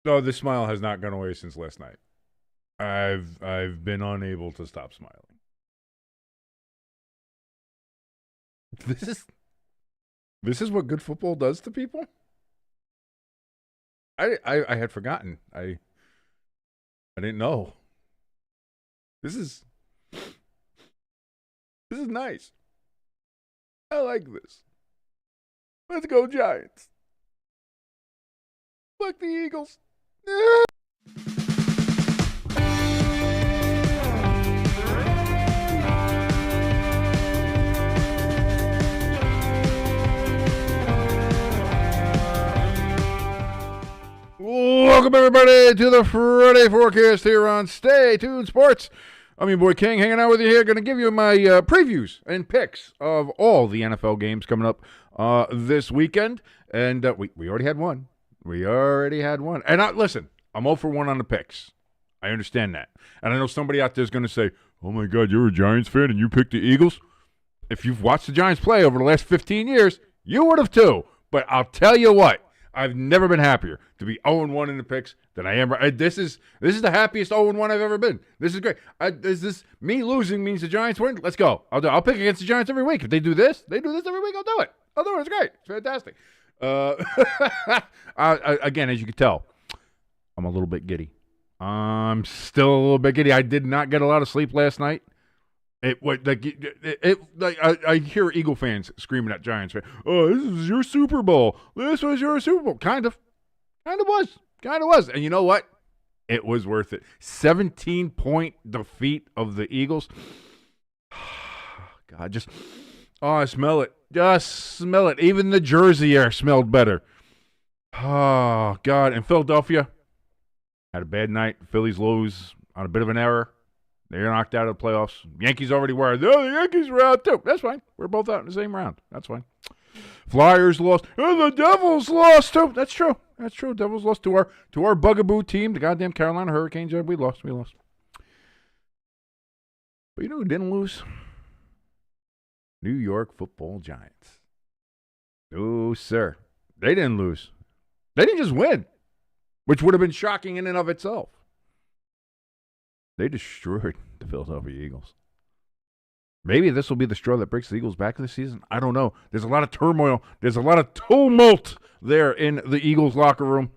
No, this smile has not gone away since last night. I've been unable to stop smiling. This is what good football does to people. I had forgotten. I didn't know. This is nice. I like this. Let's go Giants. Fuck the Eagles. Welcome, everybody, to the Friday forecast here on Stay Tuned Sports. I'm your boy King, hanging out with you here. Going to give you my previews and picks of all the NFL games coming up this weekend. And we already had one. And listen, I'm 0 for 1 on the picks. I understand that. And I know somebody out there is going to say, oh, my God, you're a Giants fan and you picked the Eagles? If you've watched the Giants play over the last 15 years, you would have too. But I'll tell you what. I've never been happier to be 0-1 in the picks than I am. This is the happiest 0-1 I've ever been. This is great. Me losing means the Giants win? Let's go. I'll pick against the Giants every week. If they do this every week, I'll do it. It's great. It's fantastic. Again, as you can tell, I'm a little bit giddy. I'm still a little bit giddy. I did not get a lot of sleep last night. I hear Eagle fans screaming at Giants fans, oh, this is your Super Bowl. This was your Super Bowl. Kind of was. And you know what? It was worth it. 17-point defeat of the Eagles. God, I smell it. Just smell it. Even the Jersey air smelled better. Oh, God. And Philadelphia had a bad night. Phillies lose on a bit of an error. They're knocked out of the playoffs. Yankees already were. Oh, the Yankees were out too. That's fine. We're both out in the same round. That's fine. Flyers lost. And the Devils lost too. That's true. Devils lost to our bugaboo team, the goddamn Carolina Hurricanes. We lost. But you know who didn't lose? New York Football Giants. No, sir. They didn't lose. They didn't just win, which would have been shocking in and of itself. They destroyed the Philadelphia Eagles. Maybe this will be the straw that breaks the Eagles back this season. I don't know. There's a lot of turmoil. There's a lot of tumult there in the Eagles locker room.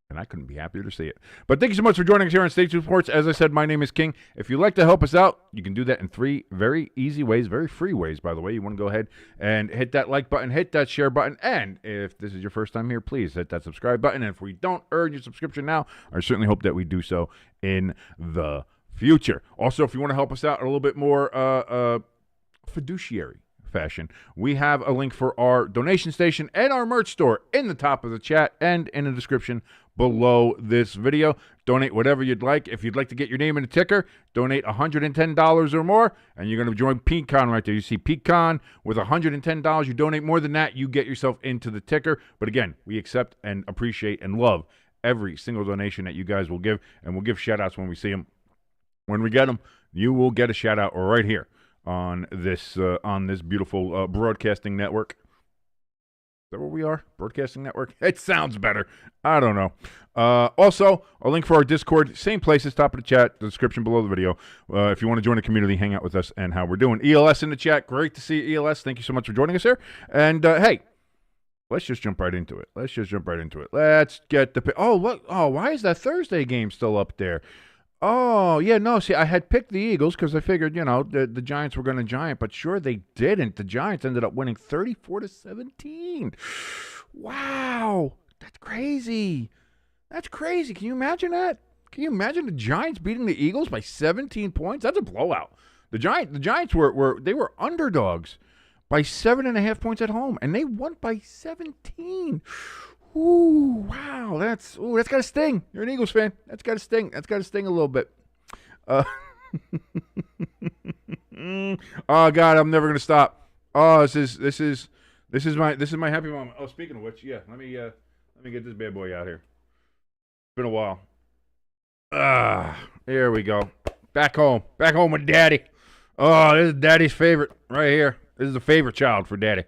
And I couldn't be happier to see it. But thank you so much for joining us here on State Sports. As I said, my name is King. If you'd like to help us out, you can do that in 3 very easy ways, very free ways, by the way. You want to go ahead and hit that like button, hit that share button, and if this is your first time here, please hit that subscribe button. And if we don't earn your subscription now, I certainly hope that we do so in the future. Also, if you want to help us out a little bit more fiduciary fashion, we have a link for our donation station and our merch store in the top of the chat and in the description below this video. Donate whatever you'd like. If you'd like to get your name in the ticker, donate $110 or more, and you're going to join Pecan right there. You see Pecan with $110. You donate more than that, you get yourself into the ticker. But again, we accept and appreciate and love every single donation that you guys will give, and we'll give shout-outs when we see them. When we get them, you will get a shout-out right here on this beautiful broadcasting network. Is that where we are? Broadcasting network? It sounds better. I don't know. Also, a link for our Discord, same places, top of the chat, the description below the video. If you want to join the community, hang out with us and how we're doing. ELS in the chat. Great to see you, ELS. Thank you so much for joining us here. And, hey, let's just jump right into it. Let's get the – oh, look. Oh, why is that Thursday game still up there? Oh, yeah, no, see, I had picked the Eagles because I figured, the Giants were going to giant, but sure they didn't. The Giants ended up winning 34-17. Wow, that's crazy. Can you imagine that? Can you imagine the Giants beating the Eagles by 17 points? That's a blowout. The Giants were underdogs by 7.5 points at home, and they won by 17. Ooh, wow, that's got to sting. You're an Eagles fan. That's got to sting. That's got to sting a little bit. Oh God, I'm never gonna stop. Oh, this is my happy moment. Oh, speaking of which, yeah, let me get this bad boy out here. It's been a while. Here we go. Back home with Daddy. Oh, this is Daddy's favorite right here. This is a favorite child for Daddy.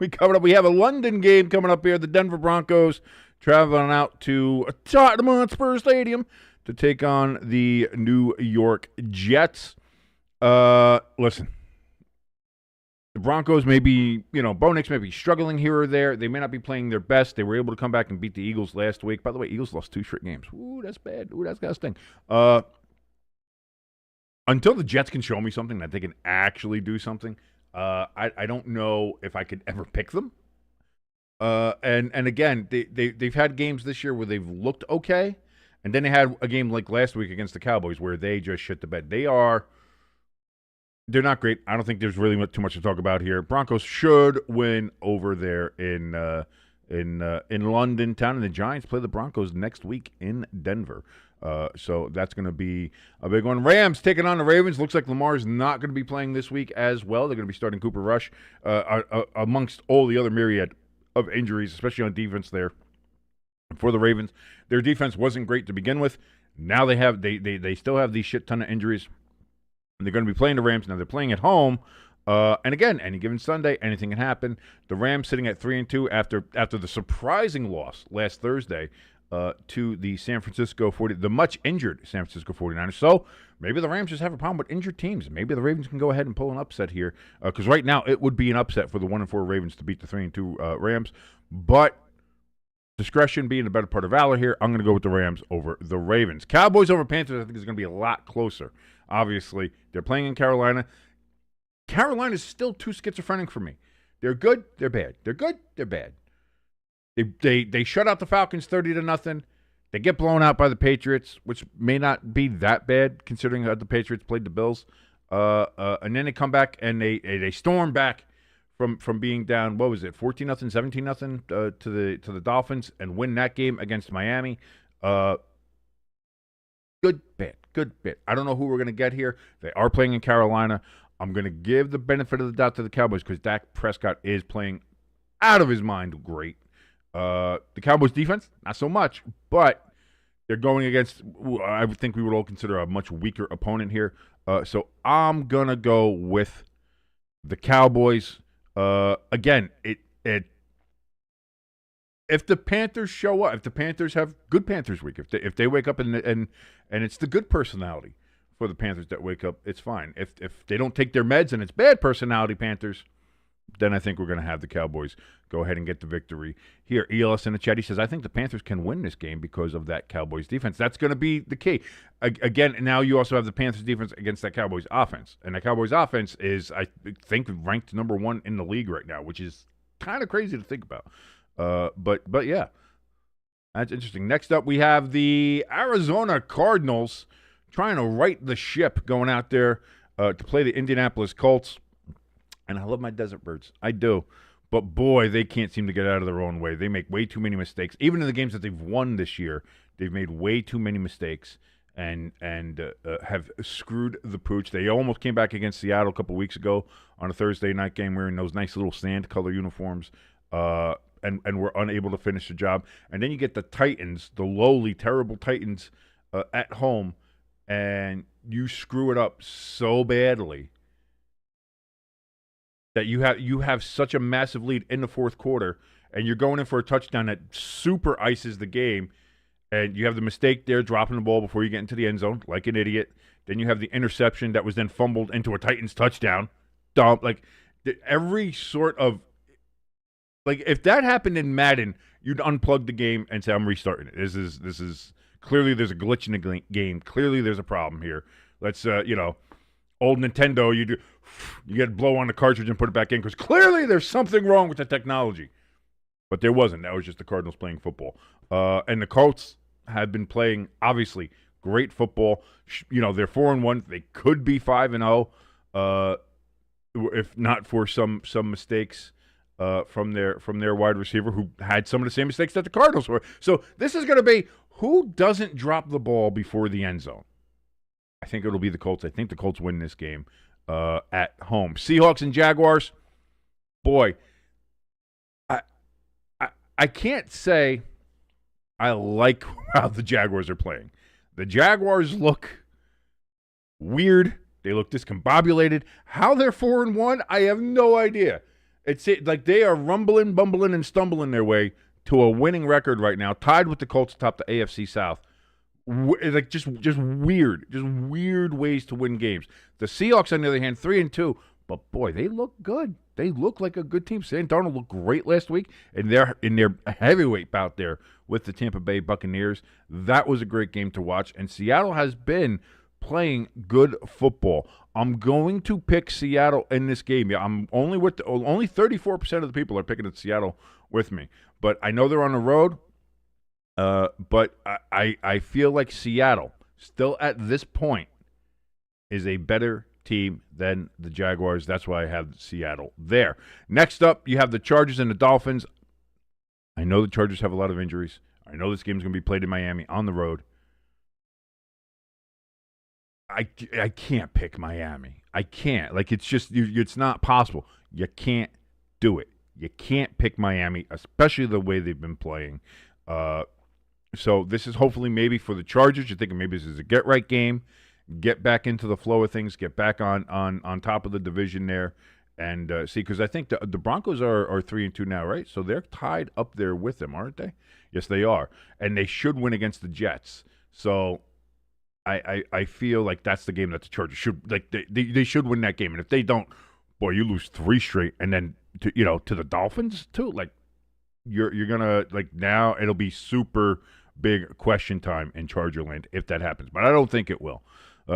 We have a London game coming up here. The Denver Broncos traveling out to Tottenham Hotspur Stadium to take on the New York Jets. Listen, the Broncos may be, Bo Nix may be struggling here or there. They may not be playing their best. They were able to come back and beat the Eagles last week. By the way, Eagles lost 2 straight games. Ooh, that's bad. Ooh, that's got to sting. Until the Jets can show me something that they can actually do something, I don't know if I could ever pick them. And again, they've had games this year where they've looked okay, and then they had a game like last week against the Cowboys where they just shit the bed. They're not great. I don't think there's really too much to talk about here. Broncos should win over there in London town, and the Giants play the Broncos next week in Denver. So that's going to be a big one. Rams taking on the Ravens. Looks like Lamar's not going to be playing this week as well. They're going to be starting Cooper Rush amongst all the other myriad of injuries, especially on defense there. For the Ravens, their defense wasn't great to begin with. Now they still have these shit ton of injuries. And they're going to be playing the Rams. Now they're playing at home. And again, any given Sunday, anything can happen. The Rams sitting at 3-2 after the surprising loss last Thursday to the the much injured San Francisco 49ers. So maybe the Rams just have a problem with injured teams. Maybe the Ravens can go ahead and pull an upset here, because right now it would be an upset for the 1-4 Ravens to beat the 3-2 Rams. But discretion being the better part of valor here, I'm going to go with the Rams over the Ravens. Cowboys over Panthers, I think is going to be a lot closer. Obviously, they're playing in Carolina. Carolina's still too schizophrenic for me. They're good, they're bad. They're good, they're bad. They shut out the Falcons 30-0. They get blown out by the Patriots, which may not be that bad considering how the Patriots played the Bills. And then they come back and they storm back from being down. What was it, 14-0, 17-0 to the Dolphins, and win that game against Miami. Good bit. I don't know who we're going to get here. They are playing in Carolina. I'm going to give the benefit of the doubt to the Cowboys because Dak Prescott is playing out of his mind great. The Cowboys defense, not so much, but they're going against, I would think we would all consider a much weaker opponent here. So I'm going to go with the Cowboys. Again, if the Panthers show up, if the Panthers have good Panthers week, if they wake up and it's the good personality for the Panthers that wake up, it's fine. If they don't take their meds and it's bad personality Panthers, then I think we're going to have the Cowboys go ahead and get the victory here. ELS in the chat, he says, I think the Panthers can win this game because of that Cowboys defense. That's going to be the key. Again, now you also have the Panthers defense against that Cowboys offense. And that Cowboys offense is, I think, ranked number 1 in the league right now, which is kind of crazy to think about. But yeah, that's interesting. Next up, we have the Arizona Cardinals trying to right the ship, going out there to play the Indianapolis Colts. And I love my Desert Birds. I do. But, boy, they can't seem to get out of their own way. They make way too many mistakes. Even in the games that they've won this year, they've made way too many mistakes and have screwed the pooch. They almost came back against Seattle a couple weeks ago on a Thursday night game wearing those nice little sand color uniforms and were unable to finish the job. And then you get the Titans, the lowly, terrible Titans at home, and you screw it up so badly that you have such a massive lead in the fourth quarter, and you're going in for a touchdown that super ices the game, and you have the mistake there, dropping the ball before you get into the end zone, like an idiot. Then you have the interception that was then fumbled into a Titans touchdown. Dumb. Like, every sort of, like, if that happened in Madden, you'd unplug the game and say, I'm restarting it. This is clearly there's a glitch in the game. Clearly there's a problem here. Let's, old Nintendo, you get blow on the cartridge and put it back in because clearly there's something wrong with the technology. But there wasn't. That was just the Cardinals playing football. And the Colts have been playing, obviously, great football. They're 4-1. They could be 5-0 if not for some mistakes from their wide receiver who had some of the same mistakes that the Cardinals were. So this is going to be who doesn't drop the ball before the end zone. I think it'll be the Colts. I think the Colts win this game at home. Seahawks and Jaguars. Boy, I can't say I like how the Jaguars are playing. The Jaguars look weird. They look discombobulated. How they're 4-1, I have no idea. It's like they are rumbling, bumbling, and stumbling their way to a winning record right now, tied with the Colts atop the AFC South. Like just weird ways to win games. The Seahawks, on the other hand, 3-2, but boy, they look good. They look like a good team. Sam Darnold looked great last week, and they're in their heavyweight bout there with the Tampa Bay Buccaneers. That was a great game to watch, and Seattle has been playing good football. I'm going to pick Seattle in this game. Yeah, I'm only 34% of the people are picking at Seattle with me, but I know they're on the road. But I feel like Seattle, still at this point, is a better team than the Jaguars. That's why I have Seattle there. Next up, you have the Chargers and the Dolphins. I know the Chargers have a lot of injuries. I know this game is going to be played in Miami on the road. I can't pick Miami. I can't. Like, it's just, it's not possible. You can't do it. You can't pick Miami, especially the way they've been playing. So this is hopefully maybe for the Chargers. You're thinking maybe this is a get-right game, get back into the flow of things, get back on top of the division there, and see, because I think the Broncos are 3-2 now, right? So they're tied up there with them, aren't they? Yes, they are. And they should win against the Jets. So I feel like that's the game that the Chargers should, like, they should win that game. And if they don't, boy, you lose 3 straight, and then to the Dolphins too. Like, you're gonna, like, now it'll be super big question time in Chargerland if that happens, but I don't think it will.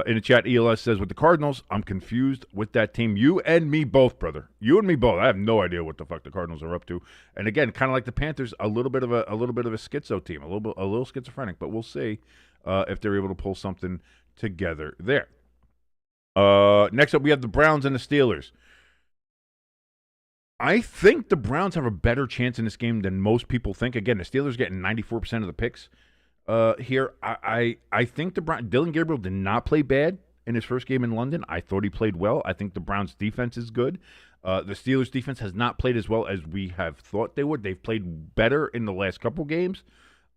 In the chat, ELS says, with the Cardinals, I'm confused with that team. You and me both, brother. You and me both. I have no idea what the fuck the Cardinals are up to. And again, kind of like the Panthers, a little bit of a schizo team, a little schizophrenic. But we'll see if they're able to pull something together there. Next up, we have the Browns and the Steelers. I think the Browns have a better chance in this game than most people think. Again, the Steelers getting 94% of the picks here. I think the Browns, Dylan Gabriel did not play bad in his first game in London. I thought he played well. I think the Browns' defense is good. The Steelers' defense has not played as well as we have thought they would. They've played better in the last couple games,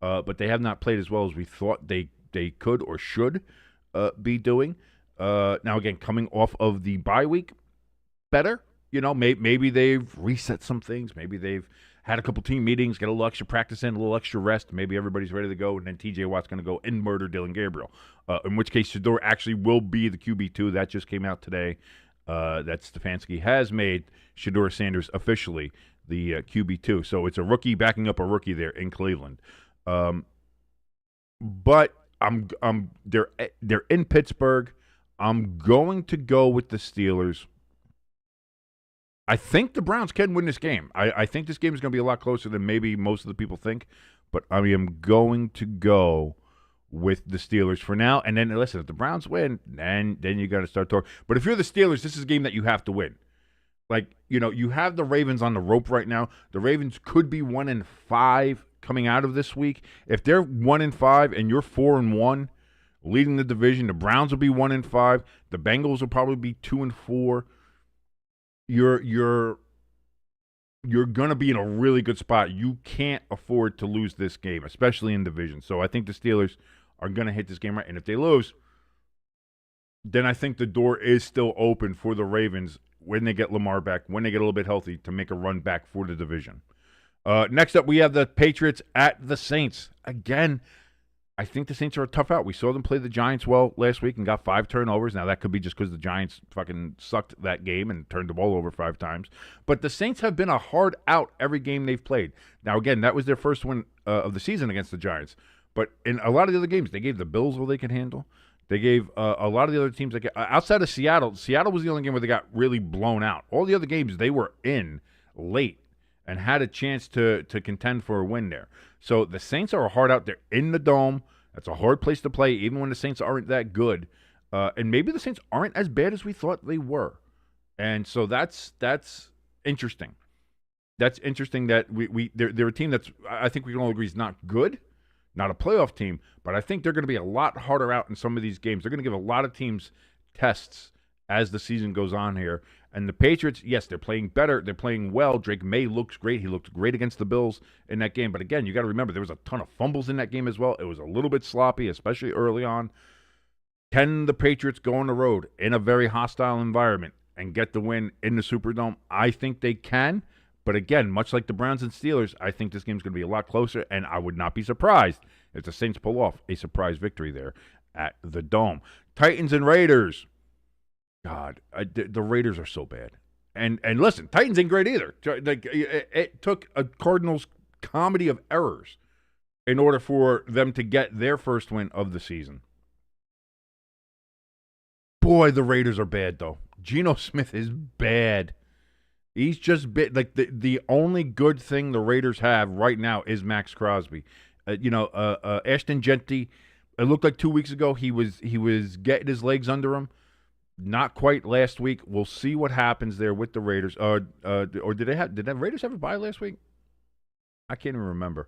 but they have not played as well as we thought they could or should be doing. Now, again, coming off of the bye week, better. Maybe they've reset some things. Maybe they've had a couple team meetings, get a little extra practice in, a little extra rest. Maybe everybody's ready to go, and then T.J. Watt's going to go and murder Dylan Gabriel, in which case Shedeur actually will be the QB2. That just came out today. That Stefanski has made Shedeur Sanders officially the QB2. So it's a rookie backing up a rookie there in Cleveland. But they're in Pittsburgh. I'm going to go with the Steelers. I think the Browns can win this game. I think this game is going to be a lot closer than maybe most of the people think, but I am going to go with the Steelers for now. And then, listen, if the Browns win, then you got to start talking. But if you're the Steelers, this is a game that you have to win. Like, you have the Ravens on the rope right now. The Ravens could be 1-5 coming out of this week. If they're 1-5 and you're 4-1, leading the division, the Browns will be 1-5. The Bengals will probably be 2-4. You're going to be in a really good spot. You can't afford to lose this game, especially in division. So I think the Steelers are going to hit this game right. And if they lose, then I think the door is still open for the Ravens when they get Lamar back, when they get a little bit healthy, to make a run back for the division. Next up, we have the Patriots at the Saints. Again, I think the Saints are a tough out. We saw them play the Giants well last week and got 5 turnovers. Now, that could be just because the Giants fucking sucked that game and turned the ball over 5 times. But the Saints have been a hard out every game they've played. Now, again, that was their first win of the season against the Giants. But in a lot of the other games, they gave the Bills what they could handle. They gave a lot of the other teams, outside of Seattle. Seattle was the only game where they got really blown out. All the other games, they were in late and had a chance to contend for a win there. So the Saints are a hard out. They're in the Dome. That's a hard place to play, even when the Saints aren't that good. And maybe the Saints aren't as bad as we thought they were. And so that's interesting. That's interesting that they're a team that's, I think we can all agree, is not good, not a playoff team, but I think they're going to be a lot harder out in some of these games. They're going to give a lot of teams tests as the season goes on here. And the Patriots, yes, they're playing better. They're playing well. Drake May looks great. He looked great against the Bills in that game. But again, you got to remember, there was a ton of fumbles in that game as well. It was a little bit sloppy, especially early on. Can the Patriots go on the road in a very hostile environment and get the win in the Superdome? I think they can. But again, much like the Browns and Steelers, I think this game's going to be a lot closer, and I would not be surprised if the Saints pull off a surprise victory there at the Dome. Titans and Raiders. God, the Raiders are so bad. And listen, Titans ain't great either. Like, it took a Cardinals comedy of errors in order for them to get their first win of the season. Boy, the Raiders are bad, though. Geno Smith is bad. He's just like the only good thing the Raiders have right now is Max Crosby. Ashton Genty. It looked like 2 weeks ago he was getting his legs under him. Not quite last week. We'll see what happens there with the Raiders. Or did the Raiders have a bye last week? I can't even remember.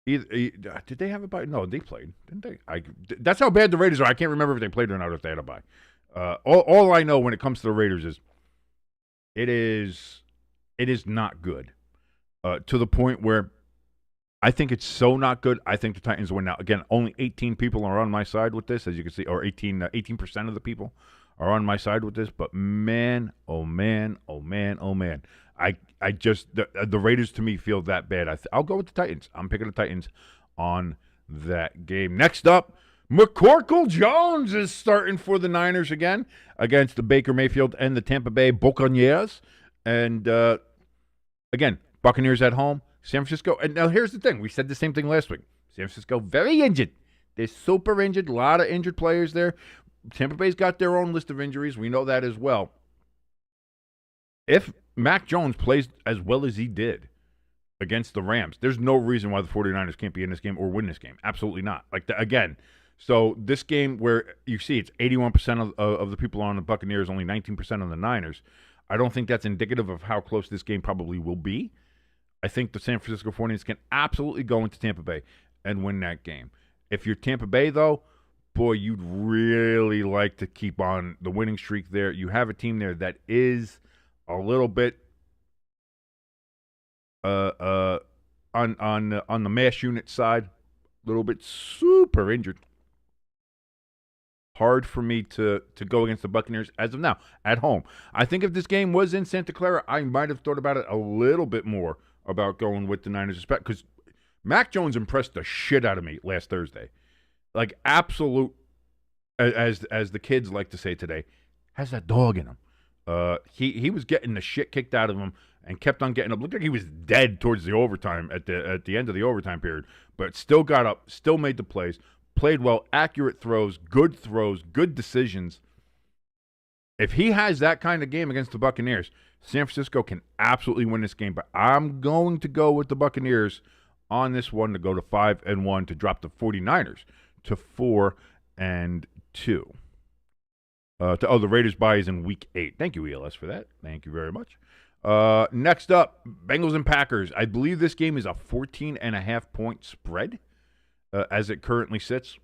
Did they have a bye? No, they played, didn't they? That's how bad the Raiders are. I can't remember if they played or not, if they had a bye. All I know when it comes to the Raiders is it is not good to the point where I think it's so not good. I think the Titans win now. Again, only 18 people are on my side with this, as you can see, or 18% of the people are on my side with this. But man, oh man, oh man, oh man, I just the Raiders to me feel that bad. I'll go with the Titans. I'm picking the Titans on that game. Next up, McCorkle Jones is starting for the Niners again against the Baker Mayfield and the Tampa Bay Buccaneers. And again, Buccaneers at home. San Francisco, and now here's the thing. We said the same thing last week. San Francisco, very injured. They're super injured. A lot of injured players there. Tampa Bay's got their own list of injuries. We know that as well. If Mac Jones plays as well as he did against the Rams, there's no reason why the 49ers can't be in this game or win this game. Absolutely not. Again, so this game where you see it's 81% of the people on the Buccaneers, only 19% on the Niners, I don't think that's indicative of how close this game probably will be. I think the San Francisco 49ers can absolutely go into Tampa Bay and win that game. If you're Tampa Bay, though, boy, you'd really like to keep on the winning streak there. You have a team there that is a little bit on the mass unit side, a little bit super injured. Hard for me to go against the Buccaneers as of now at home. I think if this game was in Santa Clara, I might have thought about it a little bit more about going with the Niners, because Mac Jones impressed the shit out of me last Thursday. Like, absolute, as the kids like to say today, has that dog in him. He was getting the shit kicked out of him and kept on getting up. Looked like he was dead towards the overtime at the end of the overtime period, but still got up, still made the plays, played well, accurate throws, good decisions. If he has that kind of game against the Buccaneers, San Francisco can absolutely win this game. But I'm going to go with the Buccaneers on this one to go to 5-1 to drop the 49ers to 4-2. The Raiders bye is in Week 8. Thank you, ELS, for that. Thank you very much. Next up, Bengals and Packers. I believe this game is a 14.5-point spread as it currently sits.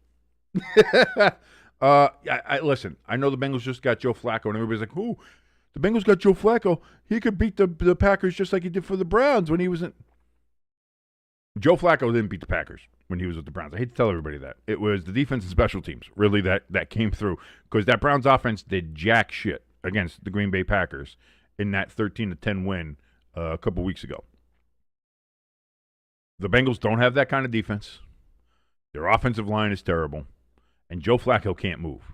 Listen, I know the Bengals just got Joe Flacco, and everybody's like, "Ooh, the Bengals got Joe Flacco. He could beat the Packers just like he did for the Browns when he was in." Joe Flacco didn't beat the Packers when he was with the Browns. I hate to tell everybody that. It was the defense and special teams, really, that came through. Because that Browns offense did jack shit against the Green Bay Packers in that 13-10 win a couple weeks ago. The Bengals don't have that kind of defense. Their offensive line is terrible. And Joe Flacco can't move.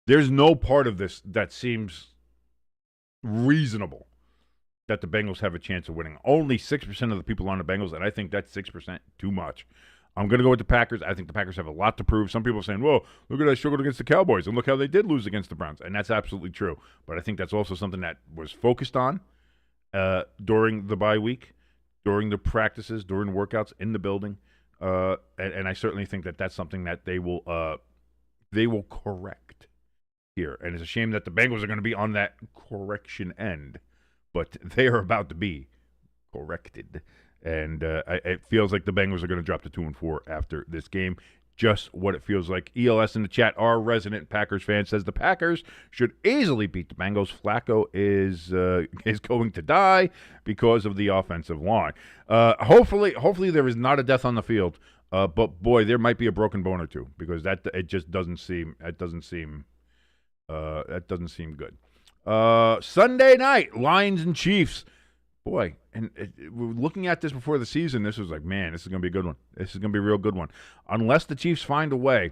There's no part of this that seems reasonable that the Bengals have a chance of winning. Only 6% of the people on the Bengals, and I think that's 6% too much. I'm going to go with the Packers. I think the Packers have a lot to prove. Some people are saying, whoa, look at that struggle against the Cowboys, and look how they did lose against the Browns. And that's absolutely true. But I think that's also something that was focused on during the bye week, during the practices, during workouts in the building. And I certainly think that that's something that they will correct here. And it's a shame that the Bengals are going to be on that correction end, but they are about to be corrected. And it feels like the Bengals are going to drop to 2-4 after this game. Just what it feels like. ELS in the chat, our resident Packers fan, says the Packers should easily beat the Bengals. Flacco is going to die because of the offensive line. Hopefully there is not a death on the field. But boy, there might be a broken bone or two, because it just doesn't seem That doesn't seem good. Sunday night, Lions and Chiefs. Boy, and we're looking at this before the season. This was like, man, this is going to be a good one. This is going to be a real good one. Unless the Chiefs find a way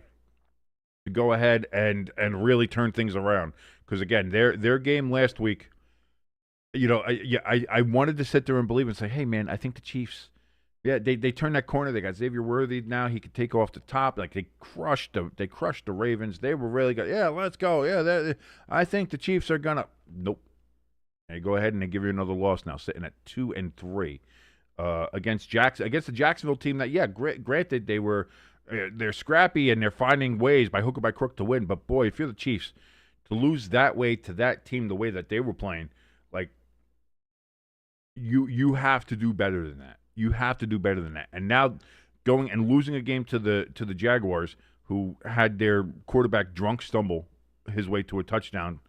to go ahead and really turn things around. Because, again, their game last week, I wanted to sit there and believe and say, hey, man, I think the Chiefs, they turned that corner. They got Xavier Worthy now. He could take off the top. Like, they crushed the Ravens. They were really good. Yeah, let's go. Yeah, I think the Chiefs are going to – nope. They go ahead and they give you another loss now, sitting at 2-3 against the Jacksonville team that, granted they're scrappy and they're finding ways by hook or by crook to win. But boy, if you're the Chiefs, to lose that way to that team the way that they were playing, like you have to do better than that. You have to do better than that. And now going and losing a game to the Jaguars, who had their quarterback drunk stumble his way to a touchdown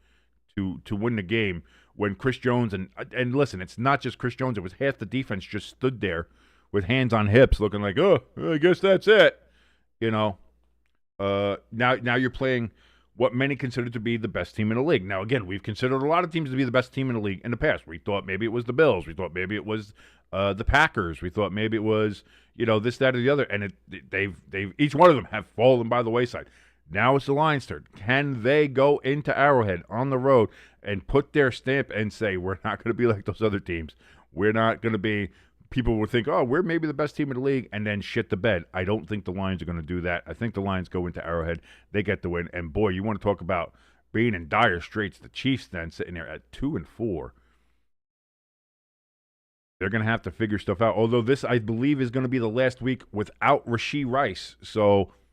to win the game. When Chris Jones and listen, it's not just Chris Jones. It was half the defense just stood there with hands on hips, looking like, oh, I guess that's it. Now you're playing what many consider to be the best team in the league. Now, again, we've considered a lot of teams to be the best team in the league in the past. We thought maybe it was the Bills. We thought maybe it was the Packers. We thought maybe it was this, that, or the other. And they've each one of them have fallen by the wayside. Now it's the Lions' turn. Can they go into Arrowhead on the road and put their stamp and say, we're not going to be like those other teams? We're not going to be – people will think, oh, we're maybe the best team in the league, and then shit the bed. I don't think the Lions are going to do that. I think the Lions go into Arrowhead. They get the win. And, boy, you want to talk about being in dire straits. The Chiefs then sitting there at 2-4. They're going to have to figure stuff out. Although this, I believe, is going to be the last week without Rashee Rice. So –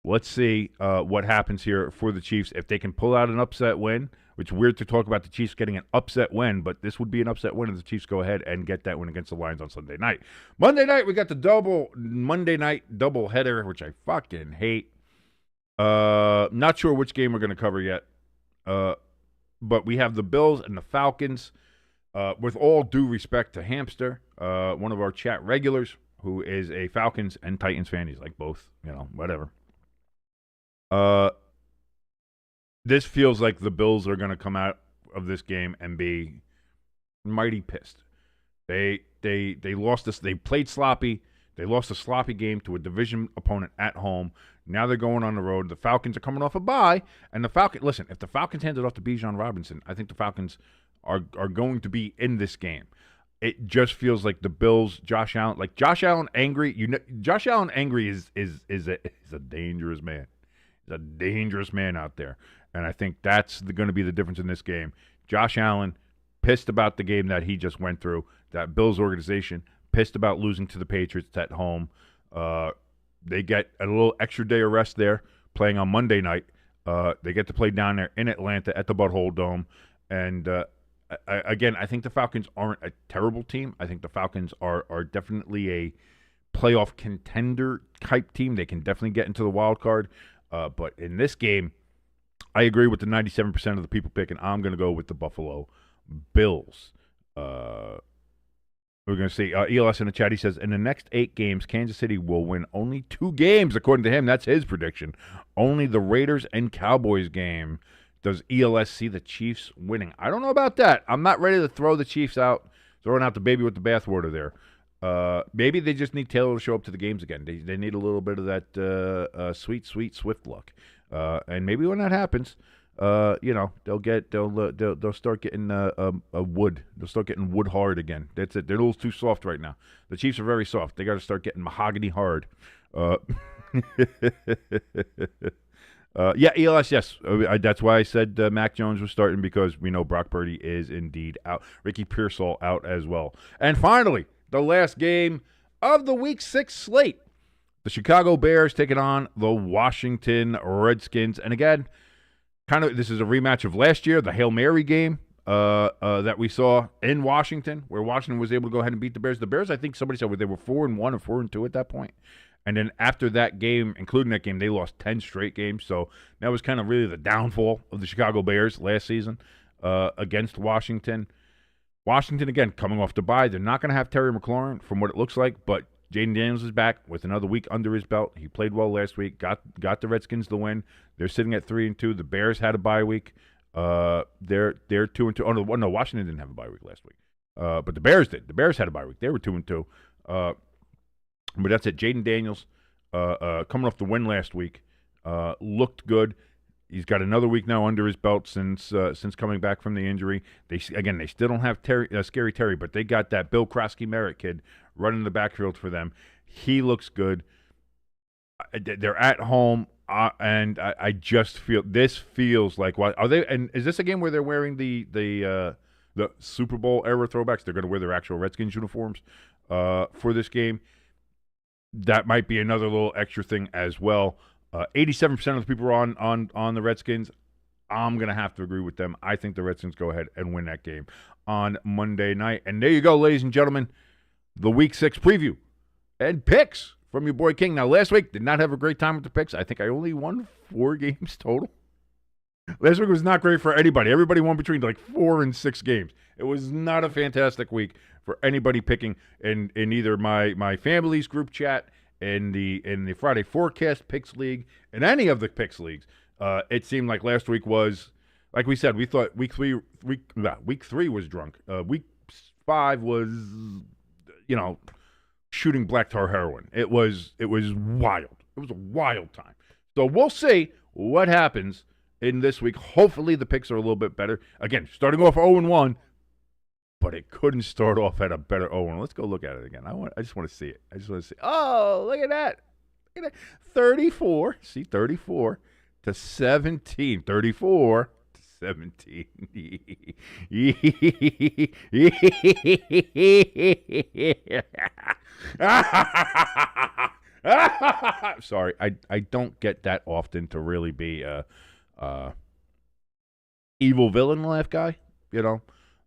let's see what happens here for the Chiefs. If they can pull out an upset win, which is weird to talk about the Chiefs getting an upset win, but this would be an upset win if the Chiefs go ahead and get that win against the Lions on Sunday night. Monday night, we got the Monday night double header, which I fucking hate. Not sure which game we're going to cover yet. But we have the Bills and the Falcons. With all due respect to Hamster, one of our chat regulars, who is a Falcons and Titans fan. He's like both, whatever. This feels like the Bills are going to come out of this game and be mighty pissed. They lost this. They played sloppy. They lost a sloppy game to a division opponent at home. Now they're going on the road. The Falcons are coming off a bye, and if the Falcons handed off to Bijan Robinson, I think the Falcons are going to be in this game. It just feels like the Bills, Josh Allen angry. Josh Allen angry is a dangerous man. He's a dangerous man out there. And I think that's going to be the difference in this game. Josh Allen, pissed about the game that he just went through. That Bills organization, pissed about losing to the Patriots at home. They get a little extra day of rest there, playing on Monday night. They get to play down there in Atlanta at the Butthole Dome. And, I think the Falcons aren't a terrible team. I think the Falcons are definitely a playoff contender type team. They can definitely get into the wild card. But in this game, I agree with the 97% of the people picking. I'm going to go with the Buffalo Bills. We're going to see ELS in the chat. He says, in the next 8 games, Kansas City will win only 2 games, according to him. That's his prediction. Only the Raiders and Cowboys game. Does ELS see the Chiefs winning? I don't know about that. I'm not ready to throw the Chiefs out, throwing out the baby with the bathwater there. Maybe they just need Taylor to show up to the games again. They need a little bit of that sweet Swift luck. And maybe when that happens, they'll start getting wood. They'll start getting wood hard again. That's it. They're a little too soft right now. The Chiefs are very soft. They got to start getting mahogany hard. ELS, yes. That's why I said Mac Jones was starting, because we know Brock Purdy is indeed out. Ricky Pearsall out as well. And finally, the last game of the Week 6 slate. The Chicago Bears taking on the Washington Redskins. And again, this is a rematch of last year, the Hail Mary game that we saw in Washington, where Washington was able to go ahead and beat the Bears. The Bears, I think somebody said they were 4-1 or 4-2 at that point. And then after that game, including that game, they lost 10 straight games. So that was kind of really the downfall of the Chicago Bears last season against Washington. Washington, again, coming off the bye. They're not going to have Terry McLaurin from what it looks like, but Jaden Daniels is back with another week under his belt. He played well last week. Got the Redskins the win. They're sitting at 3-2. The Bears had a bye week. They're 2-2. Oh no, Washington didn't have a bye week last week. But the Bears did. The Bears had a bye week. They were 2-2. But that's it. Jaden Daniels, coming off the win last week, looked good. He's got another week now under his belt since coming back from the injury. They still don't have Scary Terry, but they got that Bill Krosky Merritt kid running the backfield for them. He looks good. They're at home, and I just feel this feels like what are they? And is this a game where they're wearing the Super Bowl era throwbacks? They're going to wear their actual Redskins uniforms for this game. That might be another little extra thing as well. 87% of the people are on the Redskins. I'm going to have to agree with them. I think the Redskins go ahead and win that game on Monday night. And there you go, ladies and gentlemen, the Week 6 preview and picks from your boy King. Now, last week, did not have a great time with the picks. I think I only won 4 games total. Last week was not great for anybody. Everybody won between like 4 and 6 games. It was not a fantastic week for anybody picking in either my family's group chat, in the Friday Forecast Picks League, in any of the Picks Leagues. It seemed like last week was, like we said, we thought week 3 was drunk. Week 5 was, shooting black tar heroin. It was wild. It was a wild time. So we'll see what happens in this week. Hopefully the picks are a little bit better. Again, starting off 0-1, but it couldn't start off at a better 0-1. Let's go look at it again. I just want to see it. I just want to see. Oh, look at that. Look at that. 34. See, 34 to 17. 34 to 17. Sorry, I don't get that often to really be a evil villain laugh guy,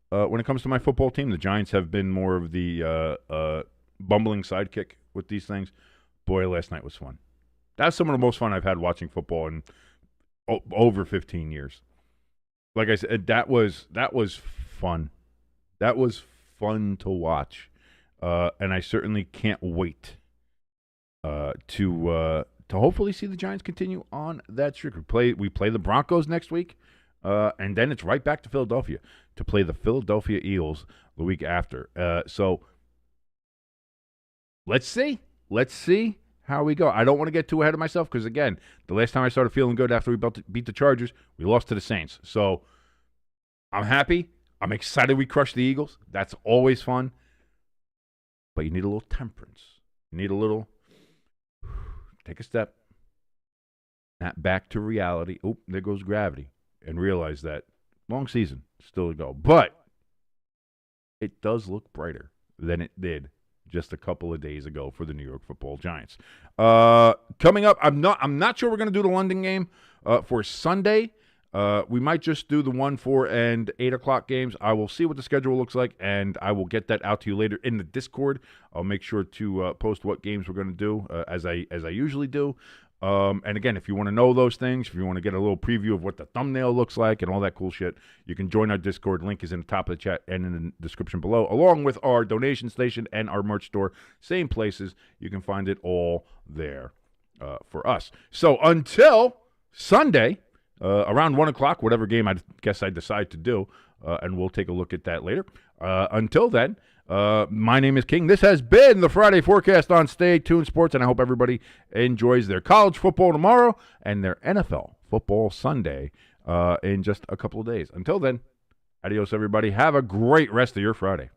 when it comes to my football team. The Giants have been more of the bumbling sidekick with these things. Boy, last night was fun. That's some of the most fun I've had watching football in over 15 years. Like I said, that was fun. That was fun to watch, and I certainly can't wait to hopefully see the Giants continue on that streak. We play the Broncos next week, and then it's right back to Philadelphia to play the Philadelphia Eagles the week after. So let's see how we go. I don't want to get too ahead of myself because, again, the last time I started feeling good after we beat the Chargers, we lost to the Saints. So I'm happy. I'm excited we crushed the Eagles. That's always fun. But you need a little temperance. You need a little take a step, snap back to reality. Oh, there goes gravity. And realize that long season still to go. But it does look brighter than it did just a couple of days ago for the New York Football Giants. Coming up, I'm not sure we're going to do the London game for Sunday. We might just do the 1, 4, and 8 o'clock games. I will see what the schedule looks like, and I will get that out to you later in the Discord. I'll make sure to post what games we're going to do as I usually do. And again, if you want to know those things, if you want to get a little preview of what the thumbnail looks like and all that cool shit, you can join our Discord. Link is in the top of the chat and in the description below, along with our donation station and our merch store. Same places. You can find it all there for us. So until Sunday, around 1 o'clock, whatever game I guess I decide to do, and we'll take a look at that later. Until then, my name is King. This has been the Friday Forecast on Stay Tuned Sports, and I hope everybody enjoys their college football tomorrow and their NFL football Sunday in just a couple of days. Until then, adios, everybody. Have a great rest of your Friday.